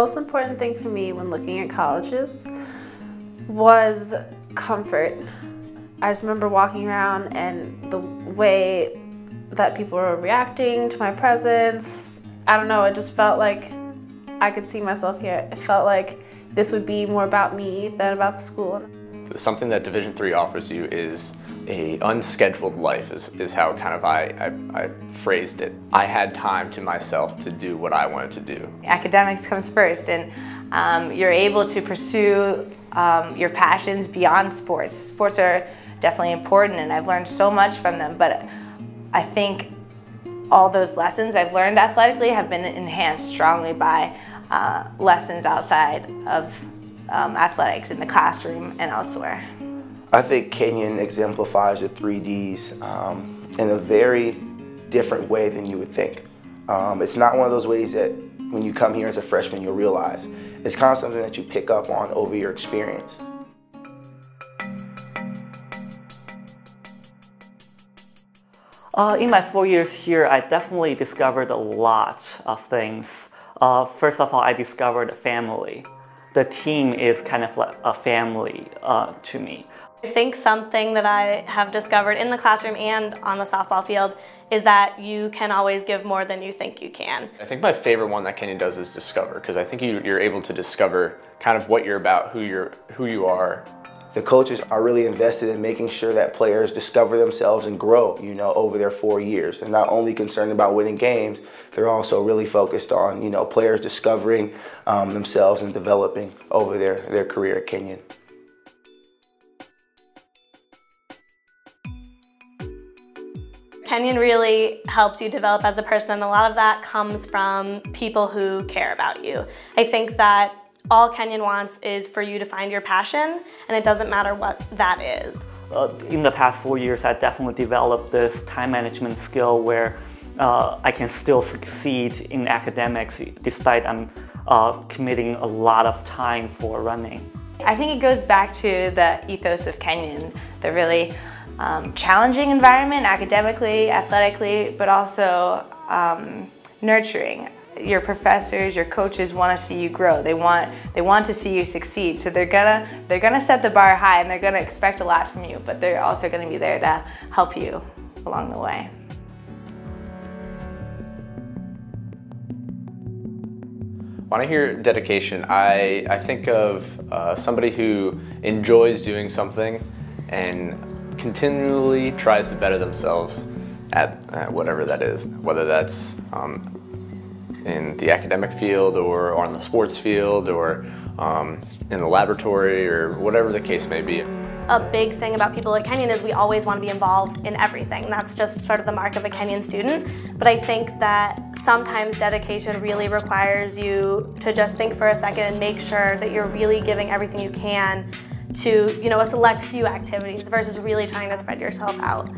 most important thing for me when looking at colleges was comfort. I just remember walking around and the way that people were reacting to my presence. I don't know, it just felt like I could see myself here. It felt like this would be more about me than about the school. Something that Division III offers you is a unscheduled life, is how kind of I phrased it. I had time to myself to do what I wanted to do. Academics comes first, and you're able to pursue your passions beyond sports. Sports are definitely important, and I've learned so much from them, but I think all those lessons I've learned athletically have been enhanced strongly by lessons outside of athletics in the classroom and elsewhere. I think Kenyon exemplifies the 3Ds in a very different way than you would think. It's not one of those ways that when you come here as a freshman you'll realize. It's kind of something that you pick up on over your experience. In my 4 years here, I definitely discovered a lot of things. First of all, I discovered family. The team is kind of like a family to me. I think something that I have discovered in the classroom and on the softball field is that you can always give more than you think you can. I think my favorite one that Kenyon does is discover, because I think you're able to discover kind of what you're about, who you are. The coaches are really invested in making sure that players discover themselves and grow, over their 4 years. They're not only concerned about winning games, they're also really focused on, players discovering themselves and developing over their career at Kenyon. Kenyon really helps you develop as a person, and a lot of that comes from people who care about you. I think that all Kenyon wants is for you to find your passion, and it doesn't matter what that is. In the past 4 years, I definitely developed this time management skill where I can still succeed in academics despite I'm committing a lot of time for running. I think it goes back to the ethos of Kenyon, the really challenging environment academically, athletically, but also nurturing. Your professors, your coaches want to see you grow. They want to see you succeed. So they're gonna set the bar high, and they're gonna expect a lot from you, but they're also gonna be there to help you along the way. When I hear dedication, I think of somebody who enjoys doing something and continually tries to better themselves at whatever that is, whether that's in the academic field or on the sports field or in the laboratory or whatever the case may be. A big thing about people at Kenyon is we always want to be involved in everything. That's just sort of the mark of a Kenyon student. But I think that sometimes dedication really requires you to just think for a second and make sure that you're really giving everything you can to, a select few activities versus really trying to spread yourself out.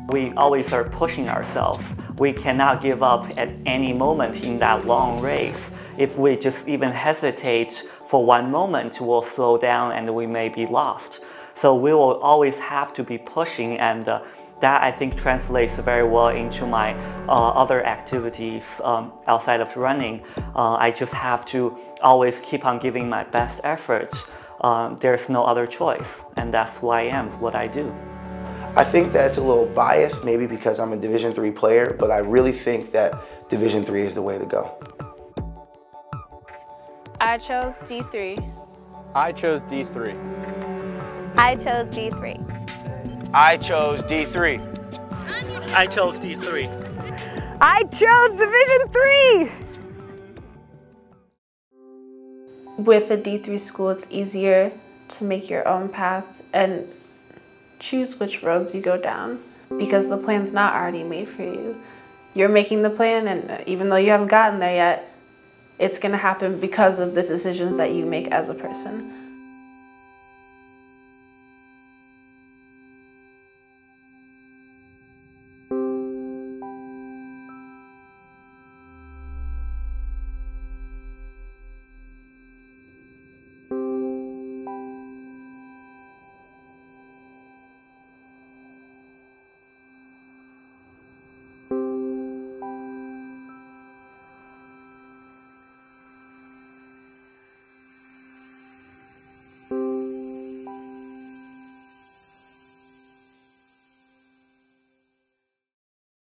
We always are pushing ourselves. We cannot give up at any moment in that long race. If we just even hesitate for one moment, we'll slow down and we may be lost. So we will always have to be pushing, and that I think translates very well into my other activities outside of running. I just have to always keep on giving my best efforts. There's no other choice, and that's who I am, what I do. I think that's a little biased, maybe because I'm a Division III player, but I really think that Division III is the way to go. I chose D3. I chose D3. I chose D3. I chose D3. I chose D3. I chose Division III! With a D3 school, it's easier to make your own path and choose which roads you go down, because the plan's not already made for you. You're making the plan, and even though you haven't gotten there yet, it's going to happen because of the decisions that you make as a person.